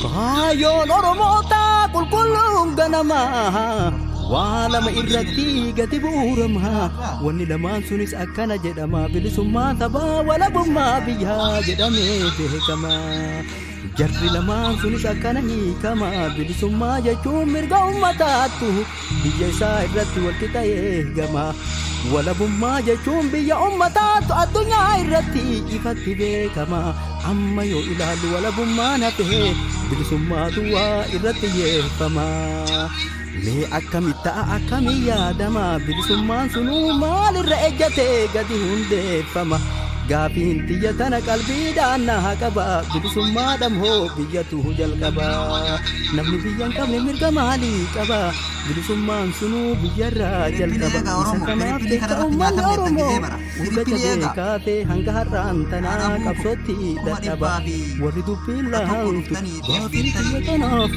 Kayon oromota kulkulung ganama wala mairratti gati buurama wanni lamaan sunis akkana jedhama bilisummaa taphaa walabummaa biyyaa jedhamee beekama jarri lamaan sunis akkana hiikama bilisummaa jechuun mirga ummataattu biyya isaa irratti walti ta'ee gama walabummaa jechuun biyya ummataattu addunyaa irratti ifatti beekama amma yoo ilaallu walabummaan hafee bilisummaa duwwaa irratti yeeffama mee akkamitti akkamii yaadama bilisummaan sunuu maalirra ejjatee gadi hundeeffama gaafiin tiyya tana qalbiidhaan na qaba bilisummaadhaan hoo biyyatu jalqaba namni biyya hin qabne mirga maalii qaba bilisummaan sunuu biyyarraa jalqaba isa kanaaf jecha uummanni oromoo hunda jabee kaatee hanga har'aan tanaa qabsootti dadhaba warri dubbiin lahantu gaafii tiyya tanaaf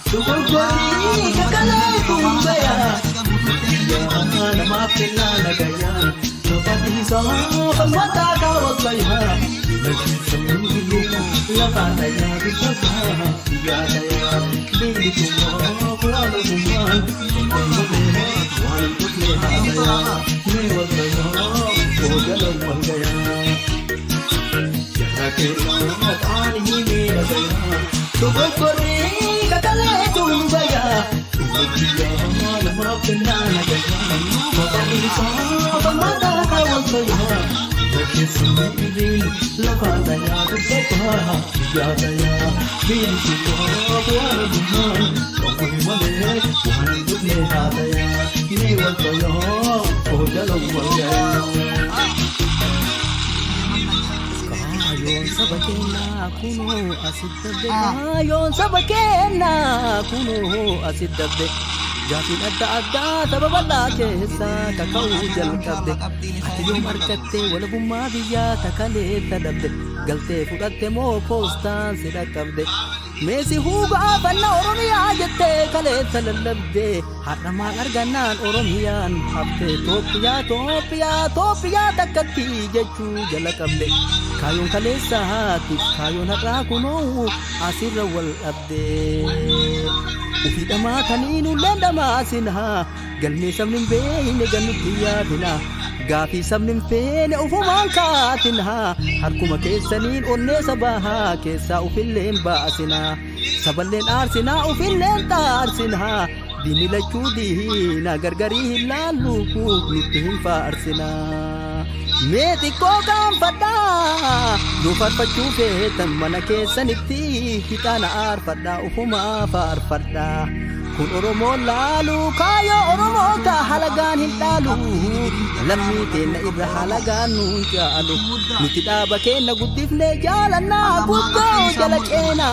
Dugugori kakala kumbaya nama pena nagaya Nopati sama pemata kawakaya Lagi seminggu lapana ya bisaka Ya saya beli semua kuala kuman Kumbaya walau kutlehaya Mewah saya kodalam wangaya Jangan kena tani meragaya Dugugori kakala kumbaya Dia nama pena nagaya Nopati sama pemata kawakaya Lagi seminggu lapana ya bisaka Ya saya beli semua kuala kuman Kumbaya walau kutlehaya Mewah saya kodalam wangaya Kayon sabakena kuno asidabde Kayon sabakena kuno asidabde Gafin adda sababala keessa kaka'uu jalqabde Ati yoom argatte walabummaa biyyaa takalee tadabde Galtee fudhatte moo poostaan si dhaqqabde Meesi huuga afanna Oromiyaa jettee kaleessa lallabde Har'a maal argannaan Oromiyaan hafte Tooppiyaa takkatti jechuu jala qabde Kayoon kaleessa haatiif kayoon har'aa kunoo asirra wal dhabde Ufii dhamaatanii nulleen dhamaasina Galmee sabni hin beekne gannutti yaadina Gaafii sabni hin feene ufumaan kaatina Harkuma keessaniin onnee sabaa keessaa ufilleen baasina Saballeen aarsinaa ufilleen xaarsina Diinni lachuu diina gargarii hin laallu nutti hin faarsina Mee xiqqoo gaanfadhaa yoo faarfachuu feetan mana keessanitti hixaana aarfadhaa ufumaa faarfadhaa Kun Oromoon laalu kaayoo Oromoota halagaan hin dhaalu Lammii teenna irra halagaan nuun jaalu Nuti dhaaba keenna guddifnee jaalannaa guddoo jala ceena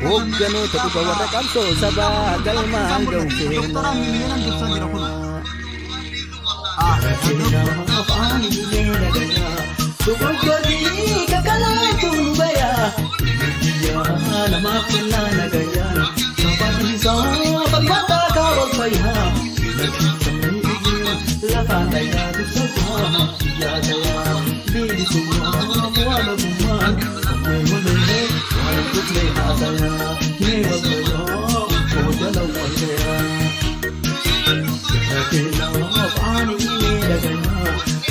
Hoogganoota dhuga warra qabsoo sabaa galmaan ga'u keena Dugugori kakala kumbaya Dia nama pena nagaya Nopati sama pemata kawakaya Lagi seminggu lapana ya bisaka Ya saya beli semua kuala kuman Kumbaya walau kutlehaya Mewah saya kodalam wangaya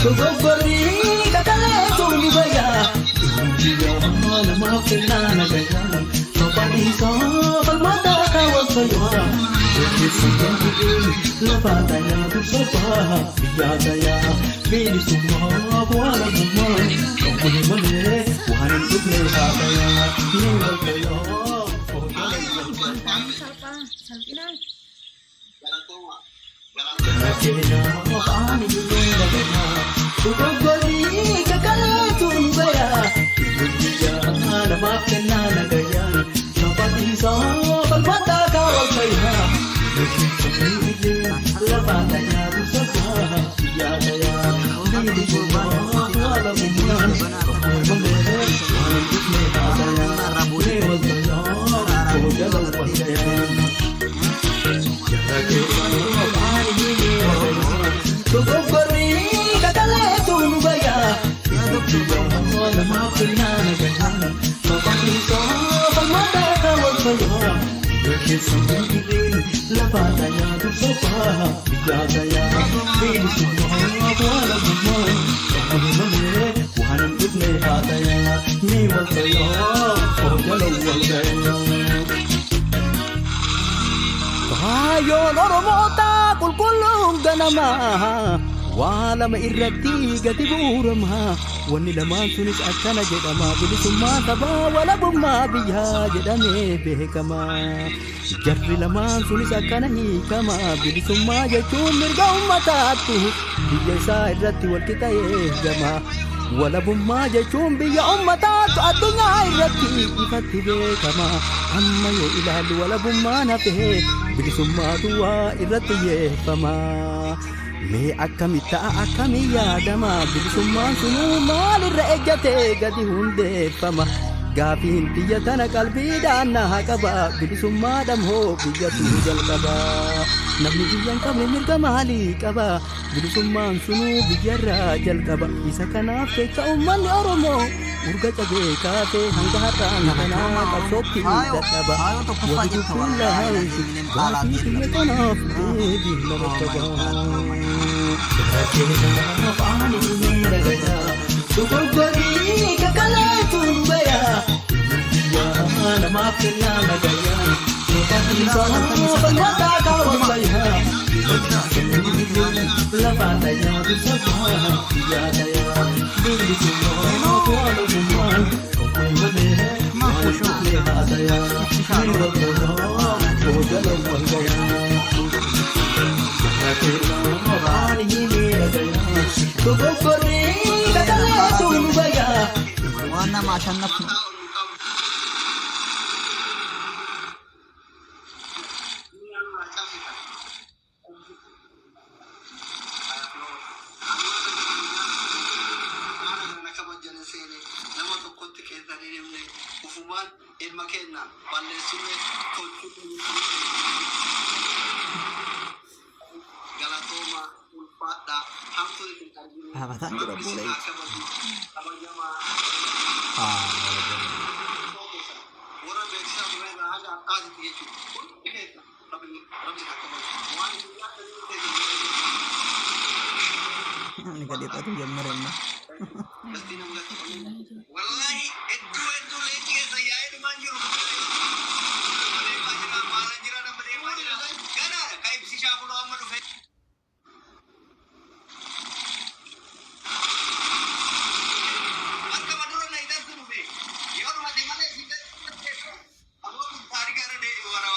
Dugugori kakala kumbaya لما كنا نجيان صبري صاب المدى كوالطيوة لفاتا يا بصفا بياتا يا بيني سمها وانا بمان كوني ملي وانا نبني هاتا يا نيوة الطيوة Kena pani dulu bela, tujuh beri kekalatun bela. Dunia nama kena nagaya, seperti sabal mata kawal saya. Seperti lebatnya bersama dia saya. Diri cuma wala bukan, mengelir untuk mereka saya. Lewat saya, oh jalan saya. Tugokori kakaletun baya lama kena nagaya seperti sabal mata kawal saya sendiri lebatnya bersama dia saya pilih semua wala bukan mengelir untuk mereka saya lewat saya oh jalan saya Ayon oromota kulkulung ganama wala mairati gatiburamha wani laman sunis akana jedama bilisumma taba wala bumma biha jedame behekama jarri laman sunis akana hikama bilisumma jechun mirga ummatatu biasa irratti wal kitaye gama wala bumma jechun biya ummatatu adunya irratti ifatti bekama amma yo ilalu wala bumma nafe bilisumma duwa irratti yefama me akkamita akkamiya dama bilisummaan sunu maalirra ejjate gadi hundeeffama gaafiin biyya tana qalbiidhaan na qaba bilisummaadham hoo biyyatu jalqaba namni biyyan qabne mirga maalii qaba bilisummaan sunu biyyarraa jalqaba isa kanaaf jecha uummanni oromoo urga cabee kaafee hanga har'aan kanaa qabsootti dadhaba walitti fuullahaa gaafii biyya kanaaf deebii nama qaba Tugokori kakaletun baya nama kena nagaya seperti sabal mata kawal saya lebatnya bersama dia saya diri semua wala bukan mengelir untuk lihat saya lewat saya oh jalan saya Tugokori kakaletun baya وانا ما شنفنا apa tak tidak boleh ini kan dia tuh jam meremah wallahi itu lagi saya itu manjur kana kai bisi shafu lo amma do fe akka maduro na idan tu be yoru mate mane sita abo tarika de wara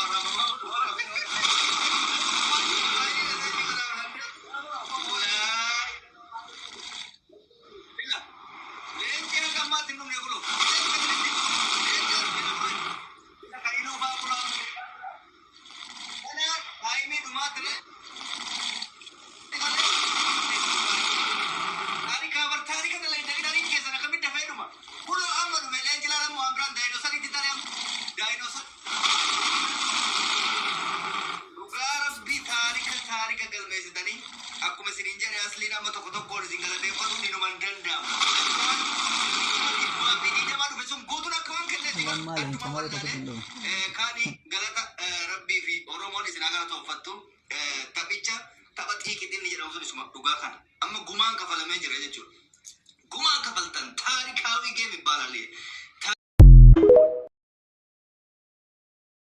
malam cuma itu belum kani galata rabbi fi oromo ni sinaga to fattu tabicha tabati kidin ni jaraw suma duga kan amma guman kafala me jira jechu guman kafaltan tarikawi ge mi balali